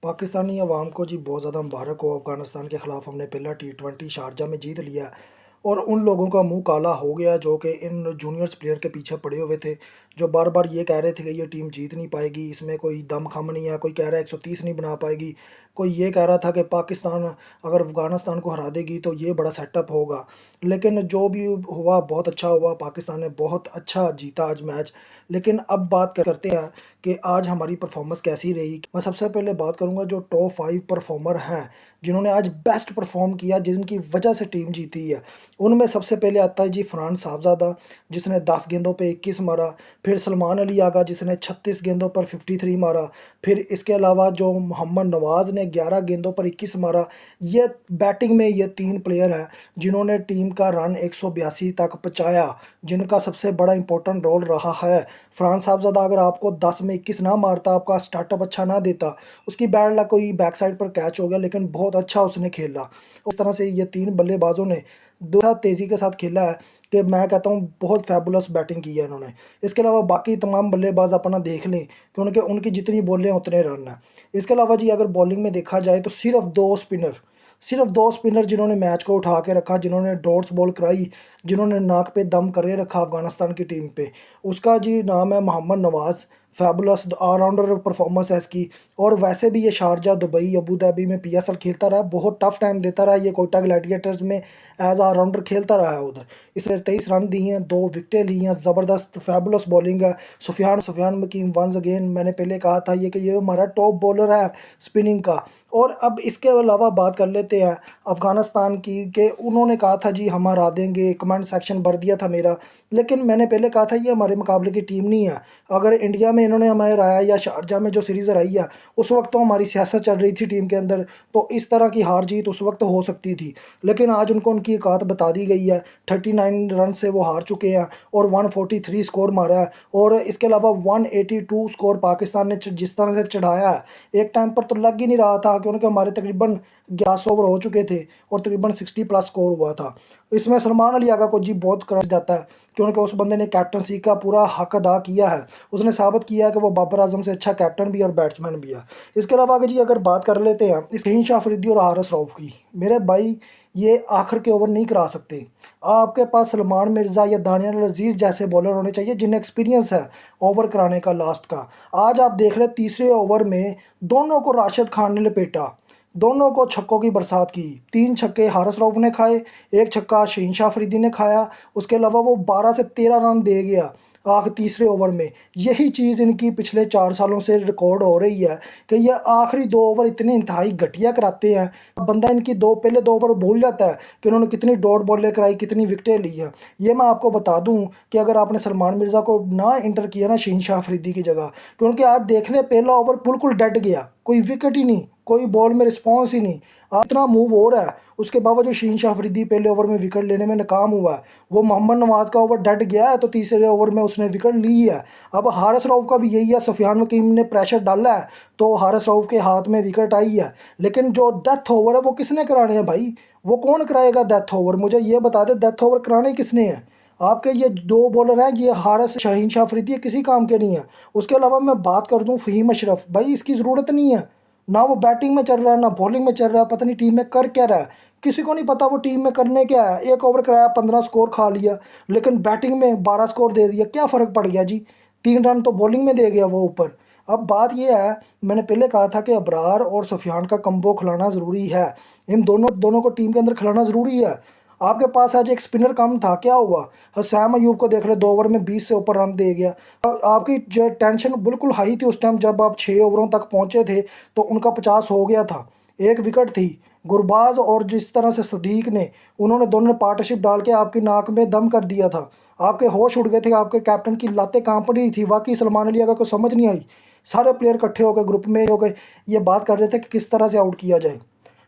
पाकिस्तानी अवाम को जी बहुत ज़्यादा मुबारक हो। अफ़गानिस्तान के ख़िलाफ़ हमने पहला T20 शारजा में जीत लिया है और उन लोगों का मुंह काला हो गया जो कि इन जूनियर्स प्लेयर के पीछे पड़े हुए थे, जो बार बार ये कह रहे थे कि ये टीम जीत नहीं पाएगी, इसमें कोई दम खम नहीं है। कोई कह रहा है 130 नहीं बना पाएगी, कोई ये कह रहा था कि पाकिस्तान अगर अफ़गानिस्तान को हरा देगी तो ये बड़ा सेटअप होगा। लेकिन जो भी हुआ बहुत अच्छा हुआ, पाकिस्तान ने बहुत अच्छा जीता आज मैच। लेकिन अब बात करते हैं कि आज हमारी परफॉर्मेंस कैसी रही। मैं सबसे पहले बात करूंगा जो टॉप 5 परफॉर्मर हैं, जिन्होंने आज बेस्ट परफॉर्म किया, जिनकी वजह से टीम जीती है। उनमें सबसे पहले आता है जी फरहान साहबज़ादा, जिसने 10 गेंदों पे 21 मारा। फिर सलमान अली आगा, जिसने 36 गेंदों पर 53 मारा। फिर इसके अलावा जो मोहम्मद नवाज़ ने 11 गेंदों पर 21 मारा। ये बैटिंग में ये 3 प्लेयर हैं जिन्होंने टीम का रन 182 तक पहुँचाया, जिनका सबसे बड़ा इंपॉर्टेंट रोल रहा है। फरहान साहबज़ादा अगर आपको 10 में 21 ना मारता, आपका स्टार्टअप अच्छा ना देता, उसकी बैड लक कोई बैक साइड पर कैच हो गया, लेकिन बहुत अच्छा उसने खेला। उस तरह से ये 3 बल्लेबाजों ने बहुत तेज़ी के साथ खेला है कि मैं कहता हूँ बहुत फैबुलस बैटिंग की है इन्होंने। इसके अलावा बाकी तमाम बल्लेबाज अपना देख लें कि उनकी जितनी बॉलें उतने रन हैं। इसके अलावा जी अगर बॉलिंग में देखा जाए तो सिर्फ दो स्पिनर जिन्होंने मैच को उठा के रखा, जिन्होंने डॉट्स बॉल कराई, जिन्होंने नाक पे दम करे रखा अफगानिस्तान की टीम पे, उसका जी नाम है मोहम्मद नवाज़। फैबुलस ऑलराउंडर परफॉर्मेंस है इसकी। और वैसे भी ये शारजा, दुबई, अबू धाबी में PSL खेलता रहा, बहुत टफ टाइम देता रहा। ये कोयटा ग्लैडिएटर्स में एज ऑलराउंडर खेलता रहा है उधर। इसने 23 रन दिए हैं, 2 विकेटें ली हैं, ज़बरदस्त फैबुलस बॉलिंग है। सुफियान मकीम वंस अगेन, मैंने पहले कहा था ये कि ये हमारा टॉप बॉलर है स्पिनिंग का। और अब इसके अलावा बात कर लेते हैं अफ़गानिस्तान की, कि उन्होंने कहा था जी हम हरा देंगे, कमेंट सेक्शन भर दिया था मेरा। लेकिन मैंने पहले कहा था ये हमारे मुकाबले की टीम नहीं है। अगर इंडिया में इन्होंने हमें हराया या शारजा में जो सीरीज़ हराई है, उस वक्त तो हमारी सियासत चल रही थी टीम के अंदर, तो इस तरह की हार जीत उस वक्त हो सकती थी। लेकिन आज उनको उनकी औकात बता दी गई है। 39 रन से वो हार चुके हैं और 143 स्कोर मारा है। और इसके अलावा 182 स्कोर पाकिस्तान ने जिस तरह से चढ़ाया है, एक टाइम पर तो लग ही नहीं रहा था, क्योंकि हमारे तकरीबन 11 ओवर हो चुके थे और तकरीबन 60+ स्कोर हुआ था। इसमें सलमान अली आगा को जी बहुत कर जाता है, क्योंकि उस बंदे ने कैप्टनसी का पूरा हक अदा किया है। उसने साबित किया है कि वो बाबर आजम से अच्छा कैप्टन भी और बैट्समैन भी है। इसके अलावा आगे जी अगर बात कर लेते हैं इस शहीन शाह अफरीदी और हारिस रऊफ की, मेरे भाई ये आखिर के ओवर नहीं करा सकते। आपके पास सलमान मिर्ज़ा या दानियल अजीज़ जैसे बॉलर होने चाहिए जिन्हें एक्सपीरियंस है ओवर कराने का लास्ट का। आज आप देख ले तीसरे ओवर में दोनों को राशिद खान ने लपेटा, दोनों को छक्कों की बरसात की। 3 छक्के हारिस रऊफ ने खाए, 1 छक्का शहीन शाह अफरीदी ने खाया। उसके अलावा वो 12 से 13 रन दे गया आखिर तीसरे ओवर में। यही चीज़ इनकी पिछले 4 सालों से रिकॉर्ड हो रही है कि ये आखिरी 2 ओवर इतने इंतहाई घटिया कराते हैं। बंदा इनकी पहले 2 ओवर भूल जाता है कि उन्होंने कितनी डॉट बॉलें कराई, कितनी विकेटें ली हैं। ये मैं आपको बता दूं कि अगर आपने सलमान मिर्ज़ा को ना इंटर किया ना शहीन शाह अफरीदी की जगह, क्योंकि आज देख ले पहला ओवर बिल्कुल डेड गया, कोई विकेट ही नहीं, कोई बॉल में रिस्पॉन्स ही नहीं। इतना मूव हो रहा है, उसके बावजूद शहीन शाह अफरीदी पहले ओवर में विकेट लेने में नाकाम हुआ है। वो मोहम्मद नवाज़ का ओवर डट गया है तो तीसरे ओवर में उसने विकेट ली है। अब हारिस रऊफ का भी यही है, सुफियान वकीम ने प्रेशर डाला है तो हारिस रऊफ के हाथ में विकेट आई है। लेकिन जो डेथ ओवर है वो किसने कराने हैं भाई? वो कौन कराएगा डेथ ओवर? मुझे ये बता दे, डेथ ओवर कराने किसने हैं? आपके ये 2 बॉलर हैं, ये हारिस शाहीन शाह अफरीदी, किसी काम के नहीं है। उसके अलावा मैं बात कर दूं फ़हीम अशरफ, भाई इसकी ज़रूरत नहीं है। ना वो बैटिंग में चल रहा है ना बॉलिंग में चल रहा है, पता नहीं टीम में कर क्या रहा है। किसी को नहीं पता वो टीम में करने क्या है। 1 ओवर कराया, 15 स्कोर खा लिया, लेकिन बैटिंग में 12 स्कोर दे दिया, क्या फ़र्क पड़ गया जी? 3 रन तो बॉलिंग में दे गया वो ऊपर। अब बात ये है, मैंने पहले कहा था कि अबरार और सुफियान का कम्बो खिलाना ज़रूरी है। इन दोनों दोनों को टीम के अंदर खिलाना ज़रूरी है। आपके पास आज एक स्पिनर कम था, क्या हुआ? हसाम अयूब को देख ले, 2 ओवर में 20 से ऊपर रन दे गया। आपकी जो टेंशन बिल्कुल हाई थी उस टाइम जब आप 6 ओवरों तक पहुंचे थे, तो उनका 50 हो गया था, 1 विकेट थी। गुरबाज और जिस तरह से सदीक ने, उन्होंने दोनों ने पार्टनरशिप डाल के आपकी नाक में दम कर दिया था। आपके होश उड़ गए थे, आपके कैप्टन की लातें कांप रही थी। वाकई सलमान अली अगर को समझ नहीं आई, सारे प्लेयर इकट्ठे हो गए, ग्रुप में हो गए, ये बात कर रहे थे कि किस तरह से आउट किया जाए।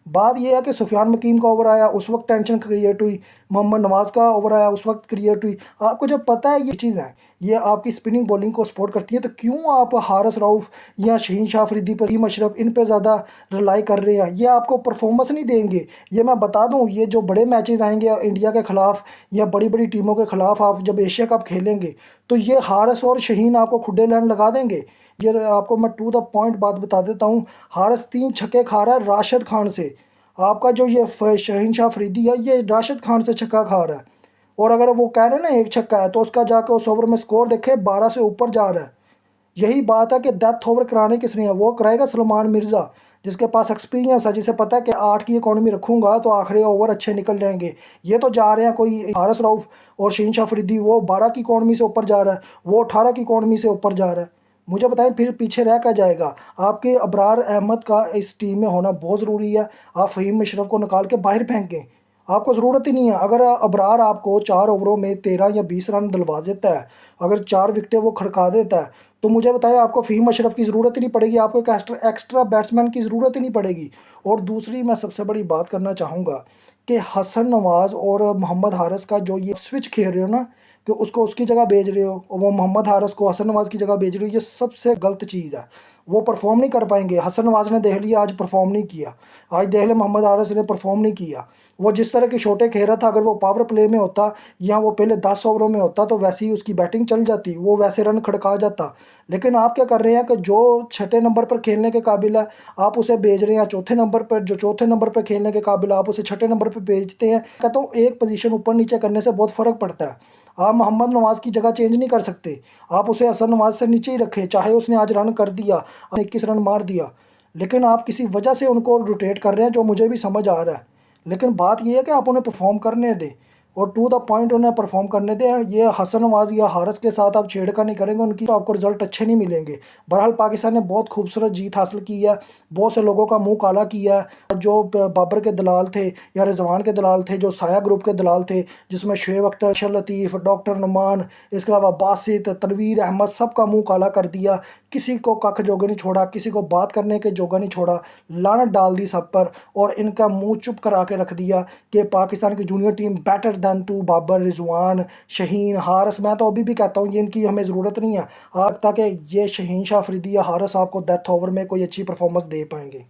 बात यह है कि सुफियान मकीम का ओवर आया, उस वक्त टेंशन क्रिएट हुई। मोहम्मद नवाज़ का ओवर आया, उस वक्त क्रिएट हुई। आपको जब पता है ये चीज़ है, ये आपकी स्पिनिंग बॉलिंग को सपोर्ट करती है, तो क्यों आप हारिस रऊफ या शहीन शाह अफरीदी पर, फ़हीम अशरफ, इन पे ज़्यादा रिलाई कर रहे हैं? ये आपको परफॉर्मेंस नहीं देंगे। ये मैं बता दूं, ये जो बड़े मैचेस आएंगे इंडिया के ख़िलाफ़ या बड़ी बड़ी टीमों के ख़िलाफ़, आप जब एशिया कप खेलेंगे, तो ये हारिस और शहीन आपको खुडे लैंड लगा देंगे। ये आपको मैं टू द पॉइंट बात बता देता हूँ। हारिस 3 छक्के खा रहा है राशिद खान से। आपका जो ये शहीन अफरीदी है ये राशिद खान से छक्का खा रहा है। और अगर वो कह रहे हैं ना एक छक्का है, तो उसका जाकर उस ओवर में स्कोर देखे 12 से ऊपर जा रहा है। यही बात है कि डेथ ओवर कराने किसने है, वो कराएगा सलमान मिर्ज़ा, जिसके पास एक्सपीरियंस है, जिसे पता है कि 8 की इकॉनमी रखूंगा तो आखिरी ओवर अच्छे निकल जाएंगे। ये तो जा रहे हैं कोई हारिस रऊफ और शहीन अफरीदी, वो 12 की इकॉनमी से ऊपर जा रहा है, वो 18 की इकॉनमी से ऊपर जा रहा है। मुझे बताएं फिर पीछे रह क्या जाएगा। आपके अबरार अहमद का इस टीम में होना बहुत ज़रूरी है। आप फ़हीम मुशर्रफ को निकाल के बाहर फेंकें, आपको ज़रूरत ही नहीं है। अगर अबरार आपको 4 ओवरों में 13 या 20 रन दिलवा देता है, अगर 4 विकेटें वो खड़का देता है, तो मुझे बताएं आपको फ़हीम अशरफ की ज़रूरत ही नहीं पड़ेगी, आपको एक एक्स्ट्रा बैट्समैन की ज़रूरत ही नहीं पड़ेगी। और दूसरी मैं सबसे बड़ी बात करना चाहूँगा कि हसन नवाज़ और मोहम्मद हारिस का जो ये स्विच खेल रहे हो ना, कि उसको उसकी जगह भेज रहे हो और वो मोहम्मद हारिस को हसन नवाज़ की जगह भेज रहे हो, ये सबसे गलत चीज़ है। वो परफॉर्म नहीं कर पाएंगे। हसन नवाज ने देख लिया आज परफॉर्म नहीं किया, आज देख ले मोहम्मद हारिस ने परफॉर्म नहीं किया। वो जिस तरह के छोटे खेल रहा था, अगर वो पावर प्ले में होता या वो पहले 10 ओवरों में होता तो वैसे ही उसकी बैटिंग चल जाती, वो वैसे रन खड़का जाता। लेकिन आप क्या कर रहे हैं कि जो छठे नंबर पर खेलने के काबिल है आप उसे भेज रहे हैं चौथे नंबर पर, जो चौथे नंबर पर खेलने के काबिल है आप उसे छठे नंबर पर भेजते हैं। कहता हूँ एक पोजीशन ऊपर नीचे करने से बहुत फ़र्क पड़ता है। आप मोहम्मद नवाज़ की जगह चेंज नहीं कर सकते, आप उसे हसन नवाज से नीचे ही रखें, चाहे उसने आज रन कर दिया, 21 रन मार दिया, लेकिन आप किसी वजह से उनको रोटेट कर रहे हैं, जो मुझे भी समझ आ रहा है। लेकिन बात यह है कि आप उन्हें परफॉर्म करने दें और टू द पॉइंट उन्हें परफॉर्म करने दें। ये हसन नवाज या हारिस के साथ आप छेड़खानी करेंगे उनकी, तो आपको रिजल्ट अच्छे नहीं मिलेंगे। बहरहाल पाकिस्तान ने बहुत खूबसूरत जीत हासिल की है, बहुत से लोगों का मुंह काला किया है। जो बाबर के दलाल थे या रिजवान के दलाल थे, जो साया ग्रुप के दलाल थे, जिसमें शुएब अख्तर, अरशद लतीफ़, डॉक्टर नुमान, इसके अलावा बासित, तनवीर अहमद, सब का मुंह काला कर दिया। किसी को कख जोगा नहीं छोड़ा, किसी को बात करने के जोगा नहीं छोड़ा, लानत डाल दी सब पर और इनका मुंह चुप करा के रख दिया कि पाकिस्तान की junior team better than to Babar, Rizwan, Shaheen, Haris. मैं तो अभी भी कहता हूँ ये इनकी हमें ज़रूरत नहीं है आज तक, ये शहीन शाह अफरीदी या हारिस आपको डेथ ओवर में कोई अच्छी परफॉर्मेंस दे पाएंगे।